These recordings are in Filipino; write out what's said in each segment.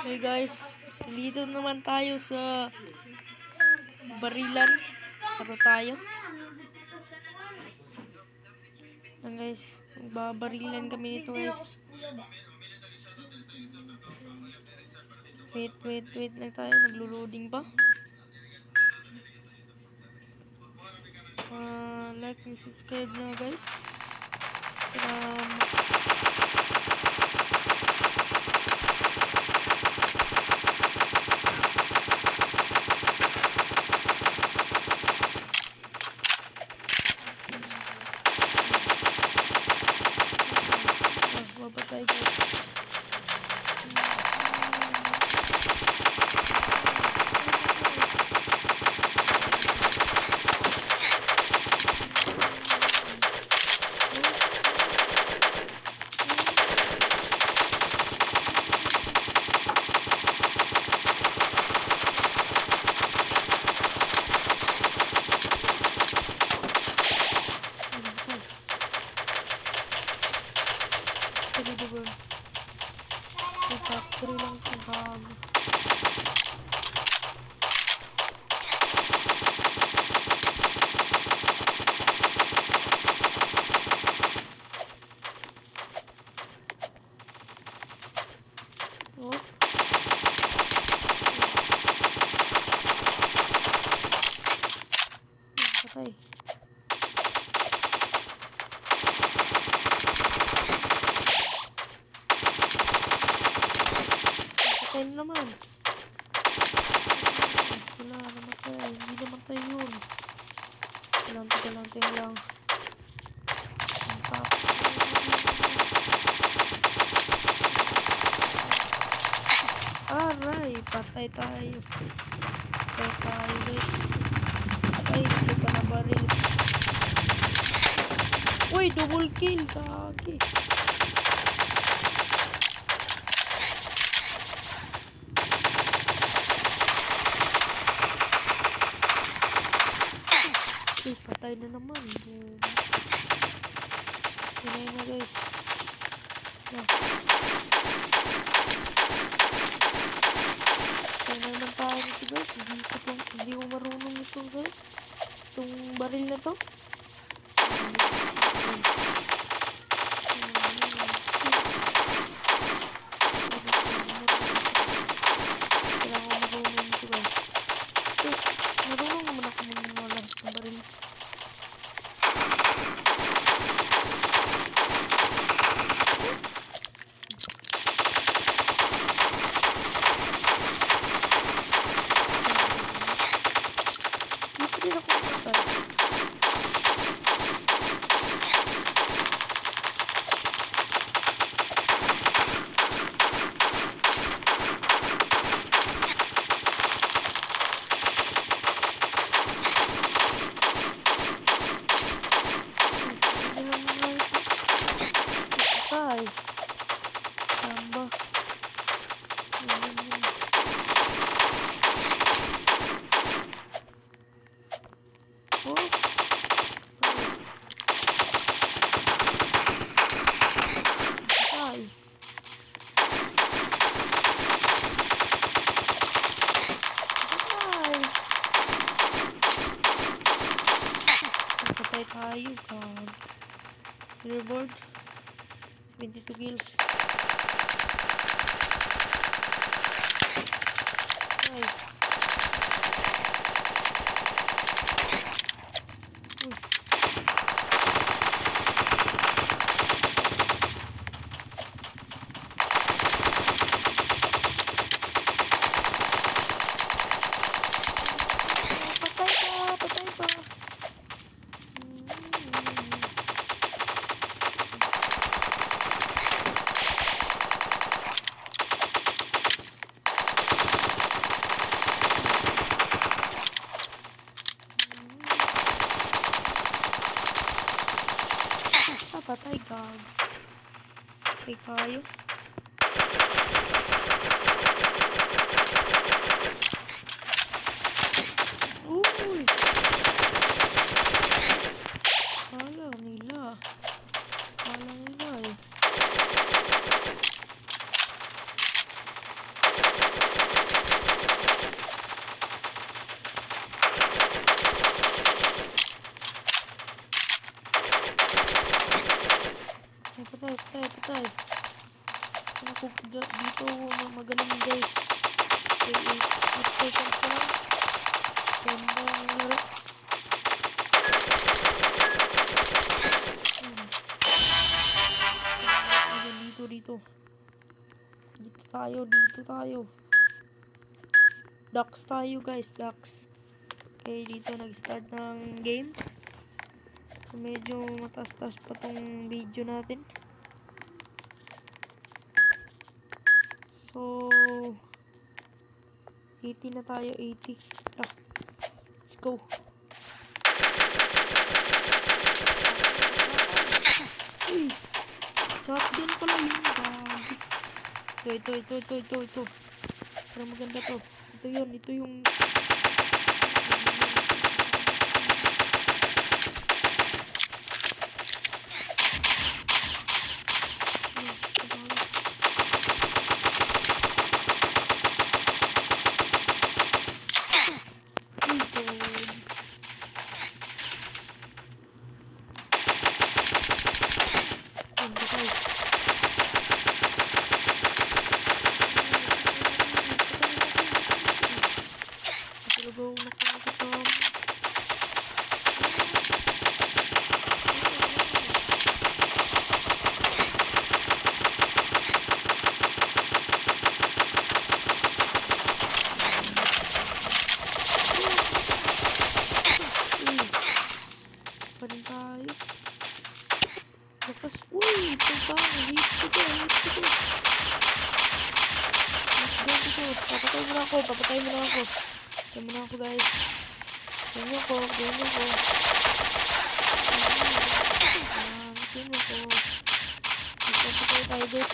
Okay guys, dito naman tayo sa barilan. Laro tayo. Yan guys, magbabarilan kami nito guys. Wait lang tayo, naglo-loading pa. Like and subscribe na guys. Mapatay guys. Factory lang itong bago. Oh. Patay. Patay na naman. Wala naman tayo. Hindi naman tayo yun. Galante lang. Aray, patay tayo. Guys. Ay, hindi pa na baril. Uy, double kill. Kagi. Uy, patay na naman. Yan na guys. Patay na naman tayo nito guys. Hindi ko marunong ito guys. Itong baril na to. Tayo kan reward 22 kills. Nice. Patay pa. Patay gag. Okay kayo. Uy. Kala nila eh. ako dito na magaling guys. Okay, 8 seconds na lang. Ganda ang laro. Dito. Dito tayo. Ducks tayo guys, ducks. Okay, dito nag-start ng game. So, medyo mataas-taas pa tong video natin. So, 80 na tayo, 80. Let's go. Uy, shotgun pala yun. Ito. Para maganda to. Ito yung Papatay mo na ako guys. Ganyan ko. Papatay tayo guys.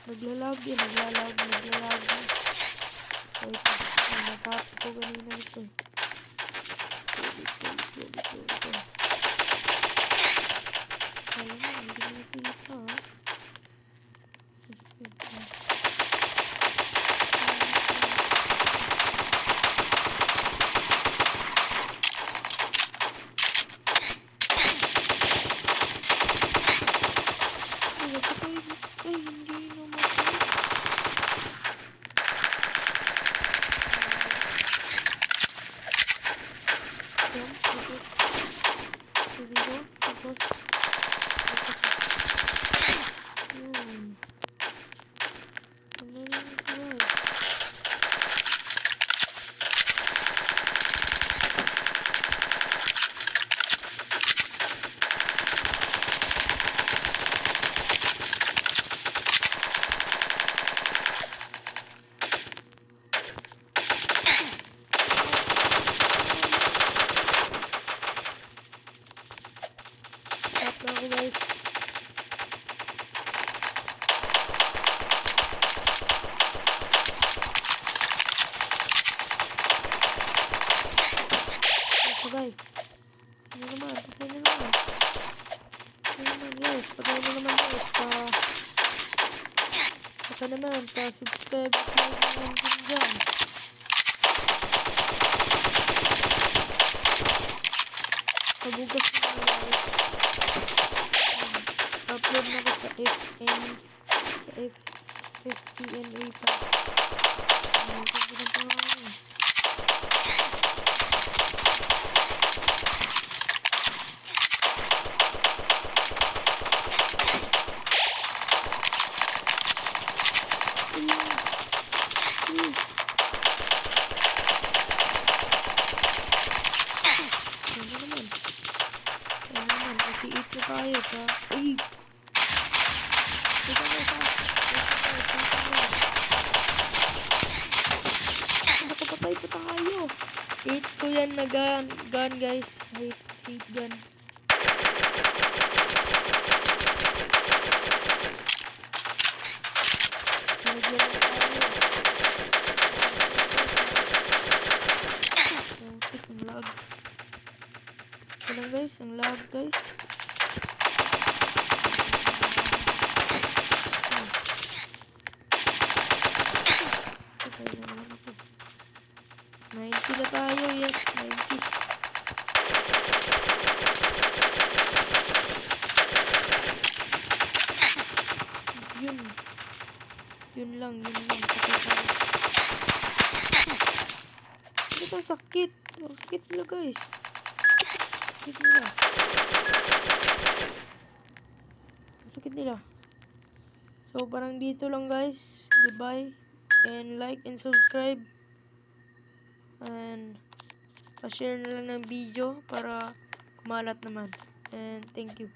Naglalag. Ay, natapos ko kanina ito. Ito. Alam mo, hindi na pilit ha. Guys, patay. Ano naman? Patay na naman. Guys. Patay na naman guys. Baka naman. Pa-subscribe at naman din dyan. Pabugas na naman guys. Upload na ko sa FTNA pa. Tayo pa. Uy! Nakapatay pa tayo. 8 ko yan na gun guys. 8 gun. ang lag guys. Patay na naman ako. 90 na tayo, yes, 90. Yun lang, patay tayo. Bakit ang sakit? Ang sakit nila guys. Sakit nila. Ang sakit nila. So parang dito lang guys. Goodbye. And like and subscribe. And pa-share na lang ng video para kumalat naman. And thank you.